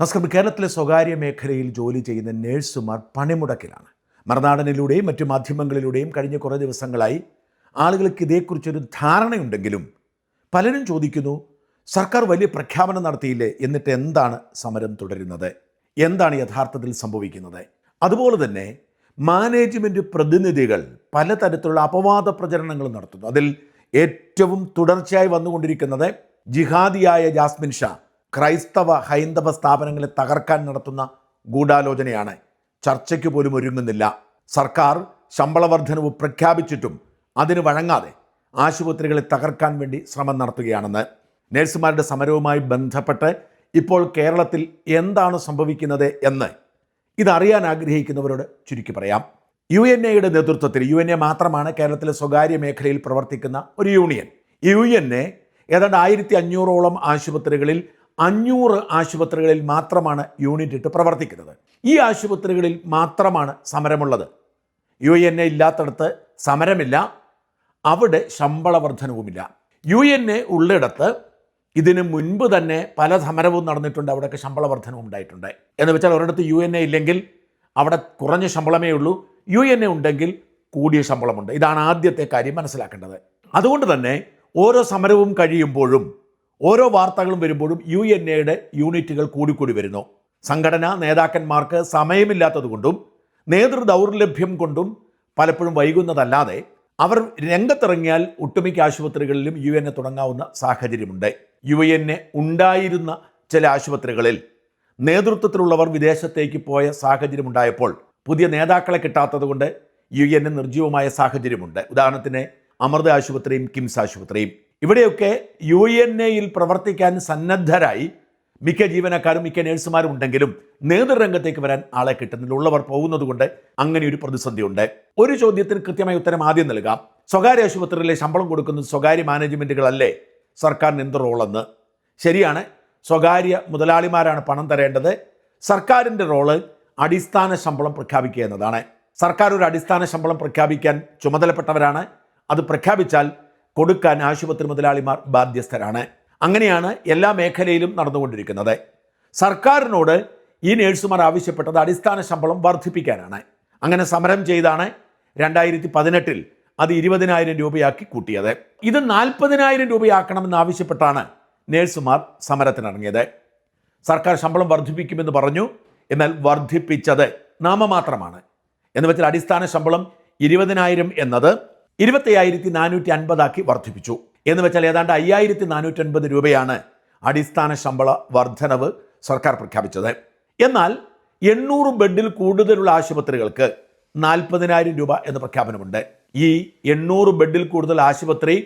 നമസ്കാരം. കേരളത്തിലെ സ്വകാര്യ മേഖലയിൽ ജോലി ചെയ്യുന്ന നഴ്സുമാർ പണിമുടക്കിലാണ്. മറുനാടനിലൂടെയും മറ്റു മാധ്യമങ്ങളിലൂടെയും കഴിഞ്ഞ കുറേ ദിവസങ്ങളായി ആളുകൾക്ക് ഇതേക്കുറിച്ചൊരു ധാരണയുണ്ടെങ്കിലും പലരും ചോദിക്കുന്നു, സർക്കാർ വലിയ പ്രഖ്യാപനം നടത്തിയില്ലേ, എന്നിട്ട് എന്താണ് സമരം തുടരുന്നത്, എന്താണ് യഥാർത്ഥത്തിൽ സംഭവിക്കുന്നത്? അതുപോലെ തന്നെ മാനേജ്മെൻറ്റ് പ്രതിനിധികൾ പലതരത്തിലുള്ള അപവാദ പ്രചരണങ്ങൾ നടത്തുന്നു. അതിൽ ഏറ്റവും തുടർച്ചയായി വന്നുകൊണ്ടിരിക്കുന്നത് ജിഹാദിയായ ജാസ്മിൻ ഷാ ഹൈന്ദവ സ്ഥാപനങ്ങളെ തകർക്കാൻ നടത്തുന്ന ഗൂഢാലോചനയാണ്. ചർച്ചയ്ക്ക് പോലും ഒരുങ്ങുന്നില്ല. സർക്കാർ ശമ്പള വർധനവ് പ്രഖ്യാപിച്ചിട്ടും അതിന് വഴങ്ങാതെ ആശുപത്രികളെ തകർക്കാൻ വേണ്ടി ശ്രമം നടത്തുകയാണെന്ന്. നഴ്സുമാരുടെ സമരവുമായി ബന്ധപ്പെട്ട് ഇപ്പോൾ കേരളത്തിൽ എന്താണ് സംഭവിക്കുന്നത് എന്ന് ഇതറിയാൻ ആഗ്രഹിക്കുന്നവരോട് ചുരുക്കി പറയാം. UNAയുടെ നേതൃത്വത്തിൽ, UNA മാത്രമാണ് കേരളത്തിലെ സ്വകാര്യ മേഖലയിൽ പ്രവർത്തിക്കുന്ന ഒരു യൂണിയൻ. UNA ഏതാണ്ട് 1500ഓളം ആശുപത്രികളിൽ 500 ആശുപത്രികളിൽ മാത്രമാണ് യൂണിറ്റ് ഇട്ട് പ്രവർത്തിക്കുന്നത്. ഈ ആശുപത്രികളിൽ മാത്രമാണ് സമരമുള്ളത്. UNA ഇല്ലാത്തടത്ത് സമരമില്ല, അവിടെ ശമ്പള വർധനവുമില്ല. UNA ഉള്ളിടത്ത് ഇതിന് മുൻപ് തന്നെ പല സമരവും നടന്നിട്ടുണ്ട്, അവിടെയൊക്കെ ശമ്പള വർധനവും ഉണ്ടായിട്ടുണ്ട്. എന്ന് വെച്ചാൽ ഒരിടത്ത് UNA ഇല്ലെങ്കിൽ അവിടെ കുറഞ്ഞ ശമ്പളമേ ഉള്ളൂ, UNA ഉണ്ടെങ്കിൽ കൂടിയ ശമ്പളമുണ്ട്. ഇതാണ് ആദ്യത്തെ കാര്യം മനസ്സിലാക്കേണ്ടത്. അതുകൊണ്ട് തന്നെ ഓരോ സമരവും കഴിയുമ്പോഴും ഓരോ വാർത്തകളും വരുമ്പോഴും UNAയുടെ യൂണിറ്റുകൾ കൂടിക്കൂടി വരുന്നു. സംഘടനാ നേതാക്കന്മാർക്ക് സമയമില്ലാത്തതുകൊണ്ടും നേതൃദൗർലഭ്യം കൊണ്ടും പലപ്പോഴും വൈകുന്നതല്ലാതെ അവർ രംഗത്തിറങ്ങിയാൽ ഒട്ടുമിക്ക ആശുപത്രികളിലും UNA തുടങ്ങാവുന്ന സാഹചര്യമുണ്ട്. UNA ഉണ്ടായിരുന്ന ചില ആശുപത്രികളിൽ നേതൃത്വത്തിലുള്ളവർ വിദേശത്തേക്ക് പോയ സാഹചര്യമുണ്ടായപ്പോൾ പുതിയ നേതാക്കളെ കിട്ടാത്തത് കൊണ്ട് UNA നിർജ്ജീവമായ സാഹചര്യമുണ്ട്. ഉദാഹരണത്തിന് അമൃത ആശുപത്രിയും കിംസ് ആശുപത്രിയും. ഇവിടെയൊക്കെ UNAയിൽ പ്രവർത്തിക്കാൻ സന്നദ്ധരായി മിക്ക ജീവനക്കാരും മിക്ക നഴ്സുമാരും ഉണ്ടെങ്കിലും നേതൃരംഗത്തേക്ക് വരാൻ ആളെ കിട്ടുന്നില്ല. ഉള്ളവർ പോകുന്നത് കൊണ്ട് അങ്ങനെ ഒരു പ്രതിസന്ധിയുണ്ട്. ഒരു ചോദ്യത്തിന് കൃത്യമായ ഉത്തരം ആദ്യം നൽകാം. സ്വകാര്യ ആശുപത്രിയിലെ ശമ്പളം കൊടുക്കുന്നത് സ്വകാര്യ മാനേജ്മെൻറ്റുകളല്ലേ, സർക്കാരിന് എന്ത് റോളെന്ന്? ശരിയാണ്, സ്വകാര്യ മുതലാളിമാരാണ് പണം തരേണ്ടത്. സർക്കാരിൻ്റെ റോള് അടിസ്ഥാന ശമ്പളം പ്രഖ്യാപിക്കുക എന്നതാണ്. സർക്കാർ ഒരു അടിസ്ഥാന ശമ്പളം പ്രഖ്യാപിക്കാൻ ചുമതലപ്പെട്ടവരാണ്. അത് പ്രഖ്യാപിച്ചാൽ കൊടുക്കാൻ ആശുപത്രി മുതലാളിമാർ ബാധ്യസ്ഥരാണ്. അങ്ങനെയാണ് എല്ലാ മേഖലയിലും നടന്നുകൊണ്ടിരിക്കുന്നത്. സർക്കാരിനോട് ഈ നഴ്സുമാർ ആവശ്യപ്പെട്ടത് അടിസ്ഥാന ശമ്പളം വർദ്ധിപ്പിക്കാനാണ്. അങ്ങനെ സമരം ചെയ്താണ് 2018 അത് 20,000 രൂപയാക്കി കൂട്ടിയത്. ഇത് 40,000 രൂപയാക്കണമെന്ന് ആവശ്യപ്പെട്ടാണ് നഴ്സുമാർ സമരത്തിനിറങ്ങിയത്. സർക്കാർ ശമ്പളം വർദ്ധിപ്പിക്കുമെന്ന് പറഞ്ഞു, എന്നാൽ വർദ്ധിപ്പിച്ചത് നാമമാത്രമാണ്. എന്ന് വെച്ചാൽ അടിസ്ഥാന ശമ്പളം 20,000 എന്നത് 25,450 വർദ്ധിപ്പിച്ചു. എന്ന് വെച്ചാൽ ഏതാണ്ട് 5,450 രൂപയാണ് അടിസ്ഥാന ശമ്പള വർധനവ് സർക്കാർ പ്രഖ്യാപിച്ചത്. എന്നാൽ 800 ബെഡിൽ കൂടുതലുള്ള ആശുപത്രികൾക്ക് 40,000 രൂപ എന്ന പ്രഖ്യാപനമുണ്ട്. ഈ 800 ബെഡിൽ കൂടുതൽ ആശുപത്രി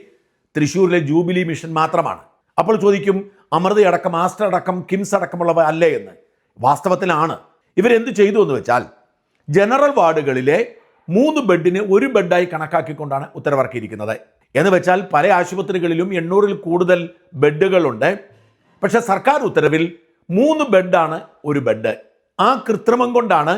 തൃശ്ശൂരിലെ ജൂബിലി മിഷൻ മാത്രമാണ്. അപ്പോൾ ചോദിക്കും, അമൃതയടക്കം ആസ്റ്റർ അടക്കം കിംസ് അടക്കമുള്ളവ അല്ലേ എന്ന്. വാസ്തവത്തിലാണ്. ഇവരെന്ത് ചെയ്തു എന്ന് വെച്ചാൽ ജനറൽ വാർഡുകളിലെ 3 ബെഡിന് 1 ബെഡായി കണക്കാക്കിക്കൊണ്ടാണ് ഉത്തരവിറക്കിയിരിക്കുന്നത്. എന്ന് വെച്ചാൽ പല ആശുപത്രികളിലും 800-ൽ കൂടുതൽ ബെഡുകളുണ്ട്. പക്ഷേ സർക്കാർ ഉത്തരവിൽ 3 ബെഡാണ് 1 ബെഡ്. ആ കൃത്രിമം കൊണ്ടാണ്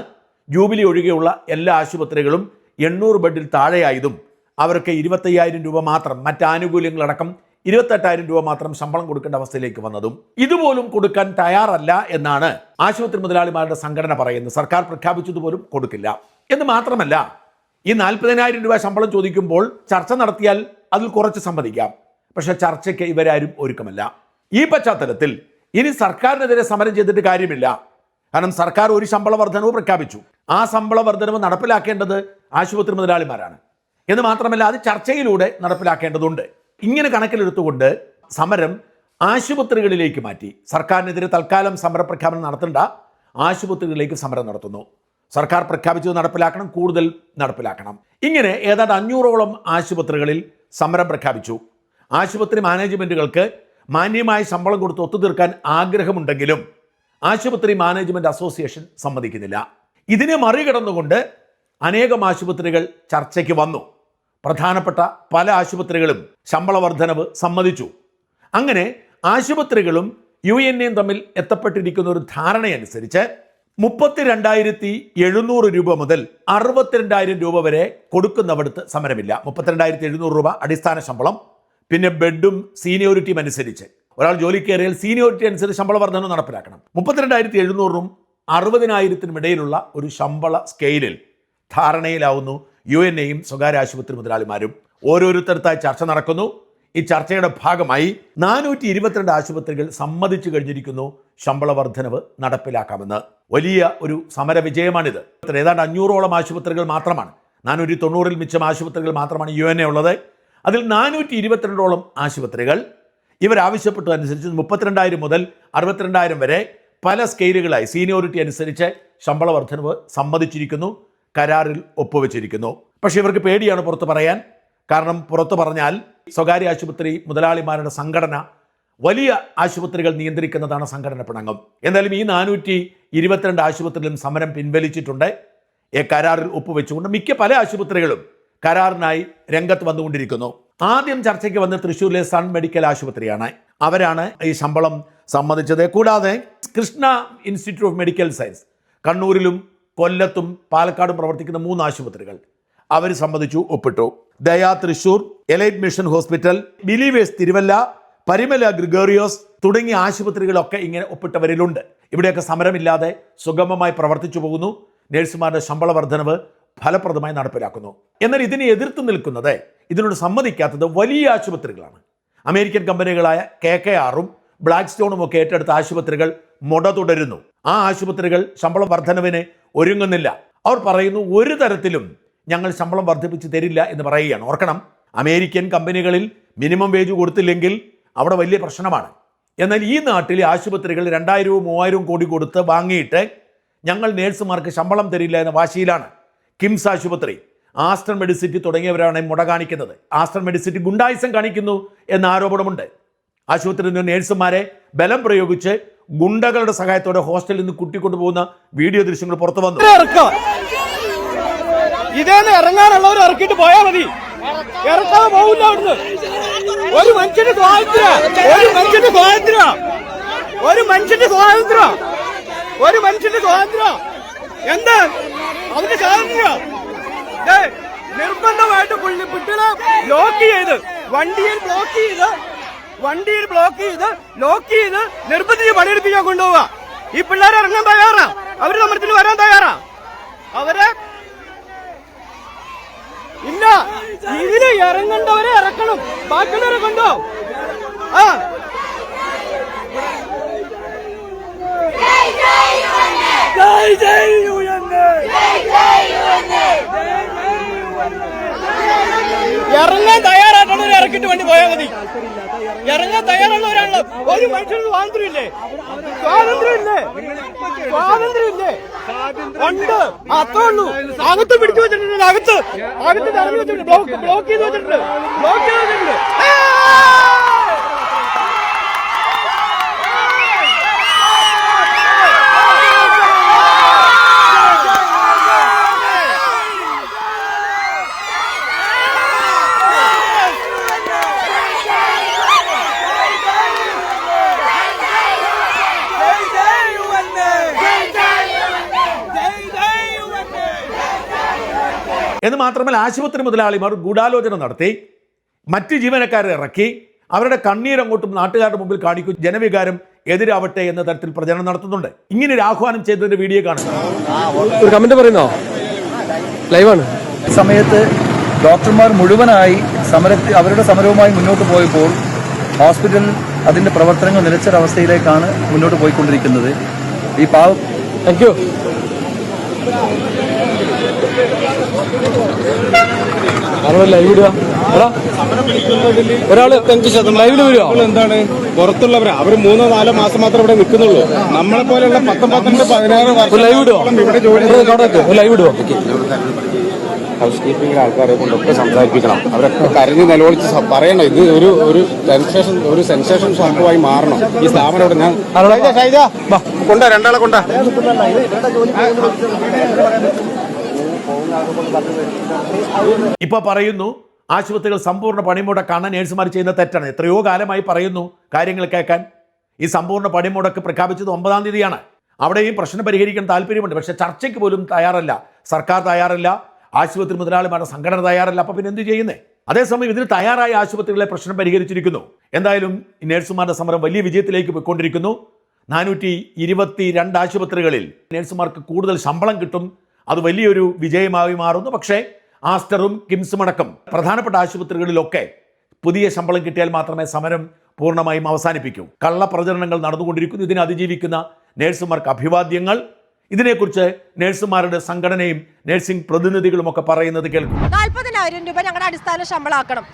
ജൂബിലി ഒഴികെയുള്ള എല്ലാ ആശുപത്രികളും 800 ബെഡിൽ താഴെയായതും അവർക്ക് 25,000 രൂപ മാത്രം, മറ്റ് ആനുകൂല്യങ്ങളടക്കം 28,000 രൂപ മാത്രം ശമ്പളം കൊടുക്കേണ്ട അവസ്ഥയിലേക്ക് വന്നതും. ഇതുപോലും കൊടുക്കാൻ തയ്യാറല്ല എന്നാണ് ആശുപത്രി മുതലാളിമാരുടെ സംഘടന പറയുന്നത്. സർക്കാർ പ്രഖ്യാപിച്ചതുപോലും കൊടുക്കില്ല എന്ന് മാത്രമല്ല, ഈ 40,000 രൂപ ശമ്പളം ചോദിക്കുമ്പോൾ ചർച്ച നടത്തിയാൽ അതിൽ കുറച്ച് സമ്മതിക്കാം. പക്ഷെ ചർച്ചയ്ക്ക് ഇവരാരും ഒരുക്കമല്ല. ഈ പശ്ചാത്തലത്തിൽ ഇനി സർക്കാരിനെതിരെ സമരം ചെയ്തിട്ട് കാര്യമില്ല. കാരണം സർക്കാർ ഒരു ശമ്പള വർധനവ് പ്രഖ്യാപിച്ചു. ആ ശമ്പള വർധനവ് നടപ്പിലാക്കേണ്ടത് ആശുപത്രി മുതലാളിമാരാണ്. എന്ന് മാത്രമല്ല, അത് ചർച്ചയിലൂടെ നടപ്പിലാക്കേണ്ടതുണ്ട്. ഇങ്ങനെ കണക്കിലെടുത്തുകൊണ്ട് സമരം ആശുപത്രികളിലേക്ക് മാറ്റി. സർക്കാരിനെതിരെ തൽക്കാലം സമരപ്രഖ്യാപനം നടത്തേണ്ട, ആശുപത്രികളിലേക്ക് സമരം നടത്തുന്നു. സർക്കാർ പ്രഖ്യാപിച്ചത് നടപ്പിലാക്കണം, കൂടുതൽ നടപ്പിലാക്കണം. ഇങ്ങനെ ഏതാണ്ട് 500ഓളം ആശുപത്രികളിൽ സമരം പ്രഖ്യാപിച്ചു. ആശുപത്രി മാനേജ്മെൻറ്റുകൾക്ക് മാന്യമായ ശമ്പളം കൊടുത്ത് ഒത്തുതീർക്കാൻ ആഗ്രഹമുണ്ടെങ്കിലും ആശുപത്രി മാനേജ്മെൻറ്റ് അസോസിയേഷൻ സമ്മതിക്കുന്നില്ല. ഇതിനെ മറികടന്നുകൊണ്ട് അനേകം ആശുപത്രികൾ ചർച്ചയ്ക്ക് വന്നു. പ്രധാനപ്പെട്ട പല ആശുപത്രികളും ശമ്പള വർധനവ് സമ്മതിച്ചു. അങ്ങനെ ആശുപത്രികളും UNAയും തമ്മിൽ എത്തപ്പെട്ടിരിക്കുന്ന ഒരു ധാരണയനുസരിച്ച് 32,700 രൂപ മുതൽ 62,000 രൂപ വരെ കൊടുക്കുന്നവിടുത്ത് സമരമില്ല. 32,700 രൂപ അടിസ്ഥാന ശമ്പളം, പിന്നെ ബെഡും സീനിയോറിറ്റിയും അനുസരിച്ച് ഒരാൾ ജോലി കയറിയാൽ സീനിയോറിറ്റി അനുസരിച്ച് ശമ്പള വർധന നടപ്പിലാക്കണം. 32,700-നും 60,000-നും ഇടയിലുള്ള ഒരു ശമ്പള സ്കെയിലിൽ ധാരണയിലാവുന്നു UNAയും സ്വകാര്യ ആശുപത്രി മുതലാളിമാരും. ഓരോരുത്തരത്തായി ചർച്ച നടക്കുന്നു. ഈ ചർച്ചയുടെ ഭാഗമായി 422 ആശുപത്രികൾ സമ്മതിച്ചു കഴിഞ്ഞിരിക്കുന്നു ശമ്പള വർധനവ് നടപ്പിലാക്കാമെന്ന്. വലിയ ഒരു സമര വിജയമാണിത്. ഏതാണ്ട് 500ഓളം ആശുപത്രികൾ മാത്രമാണ്, 490-ൽ മിച്ചം ആശുപത്രികൾ മാത്രമാണ് UNA ഉള്ളത്. അതിൽ 422ഓളം ആശുപത്രികൾ ഇവരാവശ്യപ്പെട്ടതനുസരിച്ച് 32,000 മുതൽ 62,000 വരെ പല സ്കെയിലുകളായി സീനിയോറിറ്റി അനുസരിച്ച് ശമ്പള വർധനവ് സമ്മതിച്ചിരിക്കുന്നു, കരാറിൽ ഒപ്പുവെച്ചിരിക്കുന്നു. പക്ഷേ ഇവർക്ക് പേടിയാണ് പുറത്ത് പറയാൻ. കാരണം പുറത്തു പറഞ്ഞാൽ സ്വകാര്യ ആശുപത്രി മുതലാളിമാരുടെ സംഘടന വലിയ ആശുപത്രികൾ നിയന്ത്രിക്കുന്നതാണ് സംഘടന പിണങ്ങും. എന്തായാലും ഈ 422 ആശുപത്രിയിലും സമരം പിൻവലിച്ചിട്ടുണ്ട്. കരാറിൽ ഒപ്പുവെച്ചുകൊണ്ട് മിക്ക പല ആശുപത്രികളും കരാറിനായി രംഗത്ത് വന്നുകൊണ്ടിരിക്കുന്നു. ആദ്യം ചർച്ചയ്ക്ക് വന്ന തൃശ്ശൂരിലെ സൺ മെഡിക്കൽ ആശുപത്രിയാണ്. അവരാണ് ഈ ശമ്പളം സമ്മതിച്ചത്. കൂടാതെ Krishna Institute of Medical Science, കണ്ണൂരിലും കൊല്ലത്തും പാലക്കാടും പ്രവർത്തിക്കുന്ന 3 ആശുപത്രികൾ അവർ സമ്മതിച്ചു, ഒപ്പിട്ടു. Daya Thrissur, Elite Mission Hospital, Believers Tiruvalla, Parumala Gregorios തുടങ്ങിയ ആശുപത്രികളൊക്കെ ഇങ്ങനെ ഒപ്പിട്ടവരിലുണ്ട്. ഇവിടെയൊക്കെ സമരമില്ലാതെ സുഗമമായി പ്രവർത്തിച്ചു പോകുന്നു. നഴ്സുമാരുടെ ശമ്പള വർധനവ് ഫലപ്രദമായി നടപ്പിലാക്കുന്നു. എന്നാൽ ഇതിനെ എതിർത്ത് നിൽക്കുന്നത്, ഇതിനോട് സമ്മതിക്കാത്തത് വലിയ ആശുപത്രികളാണ്. അമേരിക്കൻ കമ്പനികളായ KKRഉം ബ്ലാക്ക് സ്റ്റോണും ഒക്കെ ഏറ്റെടുത്ത ആശുപത്രികൾ മുട തുടരുന്നു. ആ ആശുപത്രികൾ ശമ്പള വർധനവിന് ഒരുങ്ങുന്നില്ല. അവർ പറയുന്നു ഒരു തരത്തിലും ഞങ്ങൾ ശമ്പളം വർദ്ധിപ്പിച്ച് തരില്ല എന്ന് പറയുകയാണ്. ഓർക്കണം, അമേരിക്കൻ കമ്പനികളിൽ മിനിമം വേജ് കൊടുത്തില്ലെങ്കിൽ അവിടെ വലിയ പ്രശ്നമാണ്. എന്നാൽ ഈ നാട്ടിലെ ആശുപത്രികൾ 2,000-3,000 കോടി കൊടുത്ത് വാങ്ങിയിട്ട് ഞങ്ങൾ നേഴ്സുമാർക്ക് ശമ്പളം തരില്ല എന്ന വാശിയിലാണ്. കിംസ് ആശുപത്രി, ആസ്റ്റർ മെഡിസിറ്റി തുടങ്ങിയവരാണ് മുട കാണിക്കുന്നത്. ആസ്റ്റർ മെഡിസിറ്റി ഗുണ്ടായിസം കാണിക്കുന്നു എന്ന ആരോപണമുണ്ട്. ആശുപത്രിയിൽ നിന്ന് നേഴ്സുമാരെ ബലം പ്രയോഗിച്ച് ഗുണ്ടകളുടെ സഹായത്തോടെ ഹോസ്റ്റലിൽ നിന്ന് കൂട്ടിക്കൊണ്ടുപോകുന്ന വീഡിയോ ദൃശ്യങ്ങൾ പുറത്തു വന്നു. ഇതേന്ന് ഇറങ്ങാനുള്ളവർ ഇറക്കിയിട്ട് പോയാൽ മതി, ഇറക്കാതെ പോകില്ല അവിടുന്ന്. ഒരു മനുഷ്യന്റെ സ്വാതന്ത്ര്യം, ഒരു മനുഷ്യന്റെ സ്വാതന്ത്ര്യം, ഒരു മനുഷ്യന്റെ സ്വാതന്ത്ര്യം, ഒരു മനുഷ്യന്റെ സ്വാതന്ത്ര്യം. എന്താ അവന്റെ സ്വാതന്ത്ര്യം? നിർബന്ധമായിട്ട് കുട്ടികളെ ലോക്ക് ചെയ്ത് വണ്ടിയിൽ ലോക്ക് ചെയ്ത് നിർബന്ധിച്ച് പണിയെടുപ്പിക്കാൻ കൊണ്ടുപോവുക. ഈ പിള്ളേരെ ഇറങ്ങാൻ തയ്യാറാ, അവര് സമരത്തിന് വരാൻ തയ്യാറാ. അവരെ ഇല്ല, ഇതിന് ഇറങ്ങേണ്ടവരെ ഇറക്കണം, ബാക്കിയുള്ളവരെ കൊണ്ടോ. ആ ഇറങ്ങാൻ തയ്യാറായിട്ടുള്ളവരെ ഇറക്കിട്ട് വണ്ടി പോയാൽ മതി. ഇറങ്ങാൻ തയ്യാറുള്ളവരാണല്ലോ. ഒരു മനുഷ്യന് സ്വാതന്ത്ര്യമില്ലേ? സ്വാതന്ത്ര്യമില്ലേ? ഉണ്ട്, അത്രേ ഉള്ളൂ. അകത്ത് പിടിച്ചു വെച്ചിട്ടുണ്ട്, അകത്ത് തടഞ്ഞു വെച്ചിട്ടുണ്ട്, ബ്ലോക്ക് ചെയ്ത് വെച്ചിട്ടുണ്ട്. എന്ന് മാത്രമല്ല, ആശുപത്രി മുതലാളിമാർ ഗൂഢാലോചന നടത്തി മറ്റ് ജീവനക്കാരെ ഇറക്കി അവരുടെ കണ്ണീരങ്ങോട്ടും നാട്ടുകാരുടെ മുമ്പിൽ കാണിക്കും, ജനവികാരം എതിരാവട്ടെ എന്ന തരത്തിൽ പ്രചരണം നടത്തുന്നുണ്ട്. ഇങ്ങനെ ഒരു ആഹ്വാനം ചെയ്തതിന്റെ വീഡിയോ കാണുന്നു. ഒരു കമന്റ് പറയുന്നോ? ലൈവാണ്. സമയത്ത് ഡോക്ടർമാർ മുഴുവനായി അവരുടെ സമരവുമായി മുന്നോട്ട് പോയപ്പോൾ ഹോസ്പിറ്റൽ അതിന്റെ പ്രവർത്തനങ്ങൾ നിലച്ചൊരവസ്ഥയിലേക്കാണ് മുന്നോട്ട് പോയിക്കൊണ്ടിരിക്കുന്നത്. ഈ താങ്ക് യു. ലൈവ് ഒരാള് ലൈവില് വരുമോ? എന്താണ് പുറത്തുള്ളവരാ? അവർ 3-4 മാസം മാത്രം ഇവിടെ നിൽക്കുന്നുള്ളൂ. നമ്മളെ പോലെയുള്ള 10-12-16 വർഷം ലൈവ് ഇടുവോ? ഇവിടെ ജോലി ലൈവ് ഇടുവോ? ഹൗസ് കീപ്പിംഗ് ആൾക്കാരെ കൊണ്ടൊക്കെ സംസാരിപ്പിക്കണം. അവരൊക്കെ കരഞ്ഞ് നിലവിളിച്ച് പറയണം. ഇത് ഒരു സെൻസേഷൻ സംഭവമായി മാറണം ഈ സ്ഥാപനം. ഇവിടെ ഞാൻ കൊണ്ടാ, രണ്ടാളെ കൊണ്ടാ. ഇപ്പൊ പറയുന്നു ആശുപത്രികൾ സമ്പൂർണ്ണ പണിമുടക്കാണ് നേഴ്സുമാർ ചെയ്യുന്ന തെറ്റാണ്. എത്രയോ കാലമായി പറയുന്നു കാര്യങ്ങൾ കേൾക്കാൻ. ഈ സമ്പൂർണ്ണ പണിമുടക്ക് പ്രഖ്യാപിച്ചത് 9-ാം തീയതിയാണ്. അവിടെയും പ്രശ്നം പരിഹരിക്കാൻ താല്പര്യമുണ്ട്, പക്ഷേ ചർച്ചയ്ക്ക് പോലും തയ്യാറല്ല. സർക്കാർ തയ്യാറല്ല, ആശുപത്രി മുതലാളിമാരുടെ സംഘടന തയ്യാറല്ല. അപ്പൊ പിന്നെ എന്ത് ചെയ്യുന്നേ? അതേസമയം ഇതിന് തയ്യാറായ ആശുപത്രികളെ പ്രശ്നം പരിഹരിച്ചിരിക്കുന്നു. എന്തായാലും ഈ നഴ്സുമാരുടെ സമരം വലിയ വിജയത്തിലേക്ക് പോയിക്കൊണ്ടിരിക്കുന്നു. 422 ആശുപത്രികളിൽ നഴ്സുമാർക്ക് കൂടുതൽ ശമ്പളം കിട്ടും. അത് വലിയൊരു വിജയമായി മാറുന്നു. പക്ഷേ ആസ്റ്ററും കിംസും അടക്കം പ്രധാനപ്പെട്ട ആശുപത്രികളിലൊക്കെ പുതിയ ശമ്പളം കിട്ടിയാൽ മാത്രമേ സമരം പൂർണ്ണമായും അവസാനിപ്പിക്കൂ. കള്ളപ്രചരണങ്ങൾ നടന്നുകൊണ്ടിരിക്കുന്നു. ഇതിനെ അതിജീവിക്കുന്ന നഴ്സുമാർക്ക് അഭിവാദ്യങ്ങൾ. ഇതിനെക്കുറിച്ച് നഴ്സുമാരുടെ സംഘടനയും നഴ്സിംഗ് പ്രതിനിധികളും ഒക്കെ പറയുന്നത് കേൾക്കും. 40,000 രൂപ ഞങ്ങളുടെ അടിസ്ഥാന ശമ്പളമാക്കണം.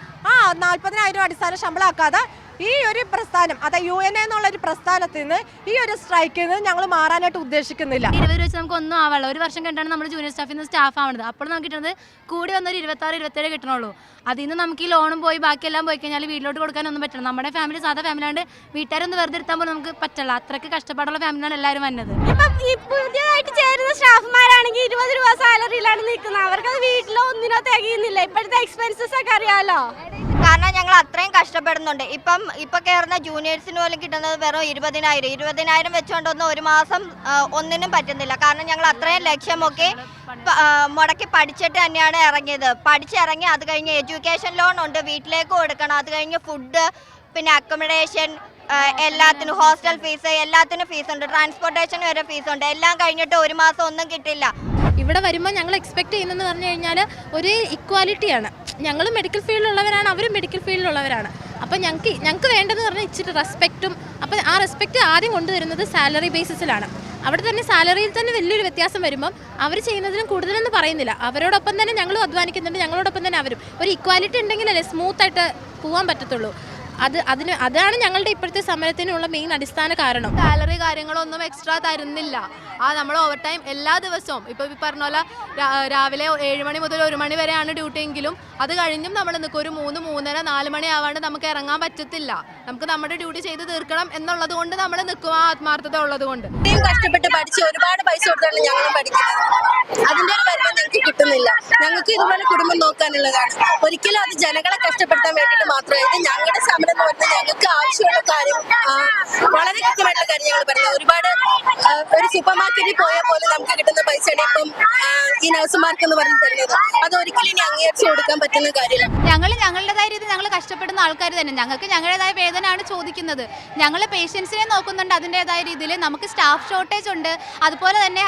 40,000 അടിസ്ഥാന ശമ്പളമാക്കാതെ ഈ ഒരു പ്രസ്ഥാനം, അതായത് UNA എന്നുള്ളൊരു പ്രസ്ഥാനത്തിൽ നിന്ന് ഈ ഒരു സ്ട്രൈക്കിൽ നിന്ന് ഞങ്ങൾ മാറാനായിട്ട് ഉദ്ദേശിക്കുന്നില്ല. 20 വെച്ച് നമുക്ക് ഒന്നും ആവുള്ളൂ. ഒരു വർഷം കഴിഞ്ഞാണ് നമ്മൾ ജൂനിയർ സ്റ്റാഫിൽ നിന്ന് സ്റ്റാഫ് ആവുന്നത്. അപ്പോൾ നമുക്ക് കിട്ടുന്നത് കൂടി വന്നൊരു 26-27 കിട്ടണുള്ളൂ. അതിൽ നിന്ന് നമുക്ക് ഈ ലോണും പോയി ബാക്കിയെല്ലാം പോയി കഴിഞ്ഞാൽ വീട്ടിലോട്ട് കൊടുക്കാനൊന്നും പറ്റില്ല. നമ്മുടെ ഫാമിലി സാധാ ഫാമിലിയാണ്ട് വീട്ടുകാരൊന്ന് വെറുതെ എടുത്താൽ പോലും നമുക്ക് പറ്റില്ല. അത്രയ്ക്ക് കഷ്ടപ്പാടുള്ള ഫാമിലിയാണ് എല്ലാവരും വന്നത്. ഇപ്പം ഈ പുതിയതായിട്ട് ചേരുന്ന സ്റ്റാഫ്മാരാണെങ്കിൽ 20 രൂപ സാലറിയിലാണ് നിൽക്കുന്നത്. അവർക്കത് വീട്ടിലോ ഒന്നിനോ തികയുന്നില്ല. ഇപ്പോഴത്തെ എക്സ്പെൻസസ് ഒക്കെ അറിയാമല്ലോ. കാരണം ഞങ്ങൾ അത്രയും കഷ്ടപ്പെടുന്നുണ്ട്. ഇപ്പൊ കയറുന്ന ജൂനിയേഴ്സിന് പോലും കിട്ടുന്നത് വെറും 20,000 വെച്ചുകൊണ്ടൊന്നും ഒരു മാസം ഒന്നിനും പറ്റുന്നില്ല. കാരണം ഞങ്ങൾ അത്രയും ലക്ഷ്യമൊക്കെ മുടക്കി പഠിച്ചിട്ട് തന്നെയാണ് ഇറങ്ങിയത്. പഠിച്ചിറങ്ങി അത് കഴിഞ്ഞ് എഡ്യൂക്കേഷൻ ലോൺ ഉണ്ട്, വീട്ടിലേക്ക് കൊടുക്കണം. അത് കഴിഞ്ഞ് ഫുഡ്, പിന്നെ അക്കോമഡേഷൻ, എല്ലാത്തിനും ഹോസ്റ്റൽ ഫീസ്, എല്ലാത്തിനും ഫീസുണ്ട്. ട്രാൻസ്പോർട്ടേഷൻ വരെ ഫീസുണ്ട്. എല്ലാം കഴിഞ്ഞിട്ട് ഒരു മാസം ഒന്നും കിട്ടില്ല. ഇവിടെ വരുമ്പോൾ ഞങ്ങൾ എക്സ്പെക്ട് ചെയ്യുന്നതെന്ന് പറഞ്ഞു കഴിഞ്ഞാൽ ഒരു ഇക്വാലിറ്റിയാണ്. ഞങ്ങൾ മെഡിക്കൽ ഫീൽഡിലുള്ളവരാണ്, അവരും മെഡിക്കൽ ഫീൽഡിലുള്ളവരാണ്. അപ്പോൾ ഞങ്ങൾക്ക് വേണ്ടതെന്ന് പറഞ്ഞാൽ ഇച്ചിരി റെസ്പെക്റ്റും. അപ്പോൾ ആ റെസ്പെക്റ്റ് ആദ്യം കൊണ്ടുവരുന്നത് സാലറി ബേസിസിലാണ്. അവിടെ തന്നെ സാലറിയിൽ തന്നെ വലിയൊരു വ്യത്യാസം വരുമ്പം അവർ ചെയ്യുന്നതിനും കൂടുതലൊന്നും പറയുന്നില്ല. അവരോടൊപ്പം തന്നെ ഞങ്ങളും അധ്വാനിക്കുന്നുണ്ട്, ഞങ്ങളോടൊപ്പം തന്നെ അവരും. ഒരു ഇക്വാലിറ്റി ഉണ്ടെങ്കിലല്ലേ സ്മൂത്തായിട്ട് പോകാൻ പറ്റത്തുള്ളൂ. അതാണ് ഞങ്ങളുടെ ഇപ്പോഴത്തെ സമരത്തിനുള്ള മെയിൻ അടിസ്ഥാന കാരണം. സാലറി കാര്യങ്ങളൊന്നും എക്സ്ട്രാ തരുന്നില്ല. നമ്മൾ ഓവർ ടൈം എല്ലാ ദിവസവും ഇപ്പോൾ പറഞ്ഞ പോലെ രാവിലെ 7 മണി മുതൽ 1 മണി വരെയാണ് ഡ്യൂട്ടി എങ്കിലും അത് കഴിഞ്ഞും നമ്മൾ നിൽക്കും. ഒരു 3, 3:30, 4 മണി ആവാണ്ട് നമുക്ക് ഇറങ്ങാൻ പറ്റത്തില്ല. നമുക്ക് നമ്മുടെ ഡ്യൂട്ടി ചെയ്ത് തീർക്കണം എന്നുള്ളത് കൊണ്ട് നമ്മൾ നിൽക്കും, ആ ആത്മാർത്ഥത ഉള്ളത് കൊണ്ട്. കഷ്ടപ്പെട്ട് പഠിച്ച് ഒരുപാട് പൈസ കൊടുത്താണ് ഞങ്ങളും പഠിക്കുന്നത്. അതിന്റെ ഒരു വരുമാനം ഞങ്ങൾക്ക് കിട്ടുന്നില്ല. ഞങ്ങൾക്ക് ഇതുപോലെ കുടുംബം നോക്കാനുള്ളതാണ്. ഒരിക്കലും അത് ജനങ്ങളെ കഷ്ടപ്പെടുത്താൻ വേണ്ടിയിട്ട് മാത്രമേ. ഇത് ഞങ്ങളുടെ സമരം എന്ന് പറഞ്ഞാൽ ഞങ്ങൾക്ക് ആവശ്യമുള്ള കാര്യം, വളരെ കൃത്യമായിട്ടുള്ള കാര്യം ഞങ്ങൾ പറയുന്നത്. ഒരുപാട് ഒരു സൂപ്പർ മാർക്കറ്റിൽ പോയാൽ പോലും നമുക്ക് കിട്ടുന്ന പൈസയാണ് ഇപ്പം ഈ നഴ്സുമാർക്ക് എന്ന് പറഞ്ഞു തരുന്നത്. അത് ഒരിക്കലും ഇനി അംഗീകരിച്ചു കൊടുക്കാൻ പറ്റുന്ന കാര്യമില്ല. ഞങ്ങളുടേതായ രീതിയിൽ ഞങ്ങൾ കഷ്ടപ്പെടുന്ന ആൾക്കാർ തന്നെ. ഞങ്ങൾക്ക് ഞങ്ങളുടേതായ വേതനമാണ് ചോദിക്കുന്നത്. ഞങ്ങൾ പേഷ്യൻസിനെ നോക്കുന്നുണ്ട് അതിൻ്റെതായ രീതിയിൽ. നമുക്ക് സ്റ്റാഫ് ഷോർട്ടേജ് ഉണ്ട്. അതുപോലെ തന്നെ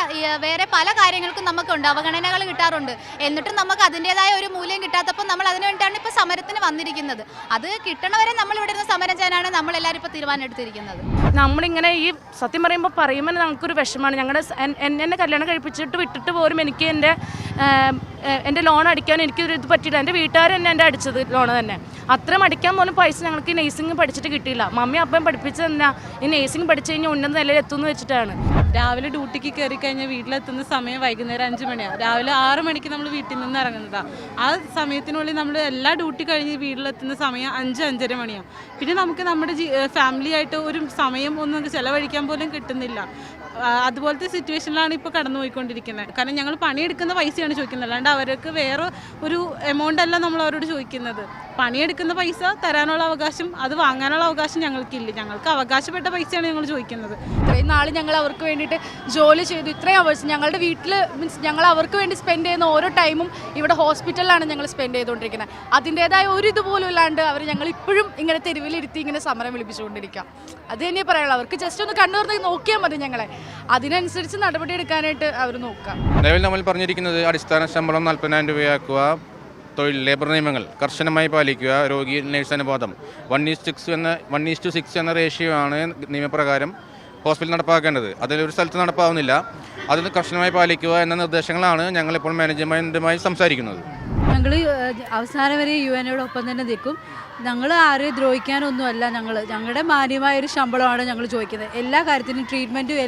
വേറെ പല കാര്യങ്ങൾക്കും നമുക്കുണ്ട്, അവഗണനകൾ കിട്ടാറുണ്ട്. എന്നിട്ടും നമുക്ക് അതിൻ്റെതായ ഒരു മൂല്യം കിട്ടാത്തപ്പോൾ നമ്മൾ അതിനു വേണ്ടിയാണ് ഇപ്പോൾ സമരത്തിന് വന്നിരിക്കുന്നത്. അത് കിട്ടണവരെ നമ്മൾ ഇവിടെ നിന്ന് സമരം ചെയ്യാനാണ് നമ്മളെല്ലാവരും ഇപ്പോൾ തീരുമാനം എടുത്തിരിക്കുന്നത്. നമ്മളിങ്ങനെ ഈ സത്യം പറയുമ്പോൾ നമുക്കൊരു വിഷമമാണ്. എന്നെ കല്യാണം കഴിപ്പിച്ചിട്ട് വിട്ടിട്ട് പോലും എനിക്ക് എൻ്റെ ലോൺ അടിക്കാൻ എനിക്കൊരു ഇത് പറ്റിയില്ല. എൻ്റെ വീട്ടുകാർ തന്നെ എൻ്റെ അടിച്ചത് ലോൺ തന്നെ. അത്രയും അടിക്കാൻ പോലും പൈസ ഞങ്ങൾക്ക് ഈ നേഴ്സിംഗ് പഠിച്ചിട്ട് കിട്ടിയില്ല. മമ്മി അപ്പം പഠിപ്പിച്ചത് തന്നെ ഈ നേഴ്സിംഗ് പഠിച്ചു കഴിഞ്ഞാൽ ഉന്നത നിലയിൽ എത്തുമെന്ന് വെച്ചിട്ടാണ്. രാവിലെ ഡ്യൂട്ടിക്ക് കയറി കഴിഞ്ഞാൽ വീട്ടിലെത്തുന്ന സമയം വൈകുന്നേരം 5 മണിയാണ്. രാവിലെ 6 മണിക്ക് നമ്മൾ വീട്ടിൽ നിന്ന് ഇറങ്ങുന്നതാണ്. ആ സമയത്തിനുള്ളിൽ നമ്മൾ എല്ലാ ഡ്യൂട്ടി കഴിഞ്ഞ് വീട്ടിലെത്തുന്ന സമയം 5-5:30 മണിയാണ്. പിന്നെ നമുക്ക് നമ്മുടെ ഫാമിലി ആയിട്ട് ഒരു സമയം ഒന്നും ചിലവഴിക്കാൻ പോലും കിട്ടുന്നില്ല. അതുപോലത്തെ സിറ്റുവേഷനിലാണ് ഇപ്പോൾ കടന്നു പോയിക്കൊണ്ടിരിക്കുന്നത്. കാരണം ഞങ്ങൾ പണിയെടുക്കുന്ന പൈസയാണ് ചോദിക്കുന്നത്, അല്ലാണ്ട് അവർക്ക് വേറെ ഒരു എമൗണ്ട് അല്ല നമ്മൾ അവരോട് ചോദിക്കുന്നത്. പണിയെടുക്കുന്ന പൈസ തരാനുള്ള അവകാശം, അത് വാങ്ങാനുള്ള അവകാശം ഞങ്ങൾക്കില്ല. ഞങ്ങൾക്ക് അവകാശപ്പെട്ട പൈസയാണ് ഞങ്ങൾ ചോദിക്കുന്നത്. ഇത്രയും നാൾ ഞങ്ങൾ അവർക്ക് വേണ്ടിയിട്ട് ജോലി ചെയ്തു. ഇത്രയും അവേഴ്സ് ഞങ്ങളുടെ വീട്ടിൽ മീൻസ് ഞങ്ങൾ അവർക്ക് വേണ്ടി സ്പെൻഡ് ചെയ്യുന്ന ഓരോ ടൈമും ഇവിടെ ഹോസ്പിറ്റലിലാണ് ഞങ്ങൾ സ്പെൻഡ് ചെയ്തുകൊണ്ടിരിക്കുന്നത്. അതിൻ്റേതായ ഒരു ഇതുപോലും ഇല്ലാണ്ട് അവർ ഞങ്ങൾ ഇപ്പോഴും ഇങ്ങനെ തെരുവിലിരുത്തി ഇങ്ങനെ സമരം വിളിപ്പിച്ചുകൊണ്ടിരിക്കുക. അത് തന്നെ പറയാനുള്ളൂ. അവർക്ക് ജസ്റ്റ് ഒന്ന് കണ്ണു തുറന്ന് നോക്കിയാൽ മതി ഞങ്ങളെ. അതിനനുസരിച്ച് നടപടി എടുക്കാനായിട്ട് അവർ നോക്കാം. നിലവിൽ നമ്മൾ പറഞ്ഞിരിക്കുന്നത് അടിസ്ഥാന ശമ്പളം 40,000 രൂപയാക്കുക, തൊഴിൽ ലേബർ നിയമങ്ങൾ കർശനമായി പാലിക്കുക, രോഗി നഴ്സ് അനുപാതം 1:6 എന്ന റേഷ്യോ ആണ് നിയമപ്രകാരം ഹോസ്പിറ്റൽ നടപ്പാക്കേണ്ടത്. അതിലൊരു സ്ഥലത്ത് നടപ്പാവുന്നില്ല. അതിന് കർശനമായി പാലിക്കുക എന്ന നിർദ്ദേശങ്ങളാണ് ഞങ്ങളിപ്പോൾ മാനേജ്മെൻറ്റുമായി സംസാരിക്കുന്നത്. ഞങ്ങൾ അവസാനം വരെ UNAയോടൊപ്പം തന്നെ നിൽക്കും. ഞങ്ങൾ ആരെയും ദ്രോഹിക്കാനൊന്നുമല്ല. ഞങ്ങളുടെ മാന്യമായൊരു ശമ്പളമാണ് ഞങ്ങൾ ചോദിക്കുന്നത്. എല്ലാ കാര്യത്തിനും ട്രീറ്റ്മെൻറ്റും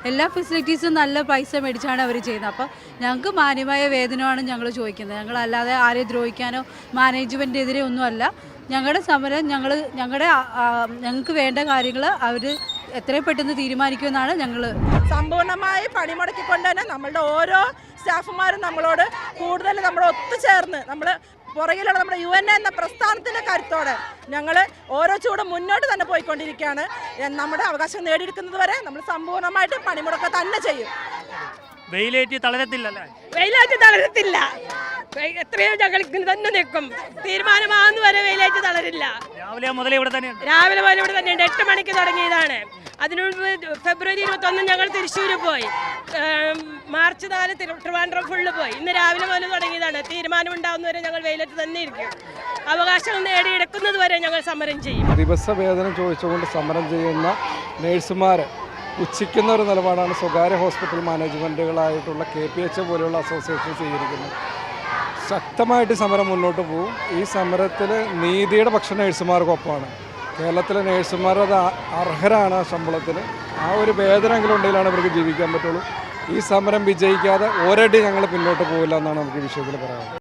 എല്ലാ ഫെസിലിറ്റീസും നല്ല പൈസ മേടിച്ചാണ് അവർ ചെയ്യുന്നത്. അപ്പോൾ ഞങ്ങൾക്ക് മാന്യമായ വേതനമാണ് ഞങ്ങൾ ചോദിക്കുന്നത്. ഞങ്ങളല്ലാതെ ആരെയും ദ്രോഹിക്കാനോ മാനേജ്മെൻറ്റിനെതിരെ ഒന്നുമല്ല. ഞങ്ങളുടെ സമരം ഞങ്ങൾക്ക് വേണ്ട കാര്യങ്ങൾ അവർ എത്രയും പെട്ടെന്ന് തീരുമാനിക്കുമെന്നാണ് ഞങ്ങൾ. സമ്പൂർണ്ണമായി പണിമുടക്കിക്കൊണ്ട് തന്നെ നമ്മളുടെ ഓരോ സ്റ്റാഫുമാരും നമ്മളോട് കൂടുതൽ നമ്മൾ ഒത്തുചേർന്ന് നമ്മൾ പുറകിലുള്ള നമ്മുടെ UNA എന്ന പ്രസ്ഥാനത്തിൻ്റെ കരുത്തോടെ ഞങ്ങൾ ഓരോ ചൂടും മുന്നോട്ട് തന്നെ പോയിക്കൊണ്ടിരിക്കുകയാണ്. നമ്മുടെ അവകാശം നേടിയെടുക്കുന്നത് വരെ നമ്മൾ സമ്പൂർണ്ണമായിട്ട് പണിമുടക്കം തന്നെ ചെയ്യും. വെയിലേറ്റി തളരത്തില്ലല്ലേ? വെയിലേറ്റി തളരത്തില്ല. എത്രയോ ഞങ്ങൾ തന്നെ നിൽക്കും. തീരുമാനമാകുന്ന വരെ വെയിലേറ്റ് തളരില്ല. രാവിലെ മുതൽ ഇവിടെ തന്നെ രാവിലെ മുതൽ ഇവിടെ തന്നെ 8 മണിക്ക് തുടങ്ങിയതാണ്. അതിനുമുമ്പ് ഫെബ്രുവരി 21 ഞങ്ങൾ തൃശ്ശൂർ പോയി, മാർച്ച് 4 ട്രിവാൻഡ്രം ഫുള്ള് പോയി. ഇന്ന് രാവിലെ മുതൽ തുടങ്ങിയതാണ്. തീരുമാനം ഉണ്ടാകുന്നവരെ ഞങ്ങൾ വെയിലത്ത് തന്നെ ഇരിക്കും. അവകാശങ്ങൾ നേടിയെടുക്കുന്നത് വരെ ഞങ്ങൾ സമരം ചെയ്യും. ദിവസ വേതനം ചോദിച്ചുകൊണ്ട് സമരം ചെയ്യുന്ന നേഴ്സുമാർ പുച്ഛിക്കുന്ന ഒരു നിലപാടാണ് സ്വകാര്യ ഹോസ്പിറ്റൽ മാനേജ്മെൻറ്റുകളായിട്ടുള്ള KPH പോലെയുള്ള അസോസിയേഷൻ സ്വീകരിക്കുന്നത്. ശക്തമായിട്ട് സമരം മുന്നോട്ട് പോകും. ഈ സമരത്തിൽ നീതിയുടെ പക്ഷം നേഴ്സുമാർക്കൊപ്പമാണ്. കേരളത്തിലെ നേഴ്സുമാർ അത് അർഹരാണ്. ആ ശമ്പളത്തിന് ആ ഒരു വേതനമെങ്കിലും ഉണ്ടെങ്കിലാണ് ഇവർക്ക് ജീവിക്കാൻ പറ്റുള്ളൂ. ഈ സമരം വിജയിക്കാതെ ഒരടി ഞങ്ങൾ പിന്നോട്ട് പോകില്ല എന്നാണ് നമുക്ക് ഈ വിഷയത്തിൽ പറയാനുള്ളത്.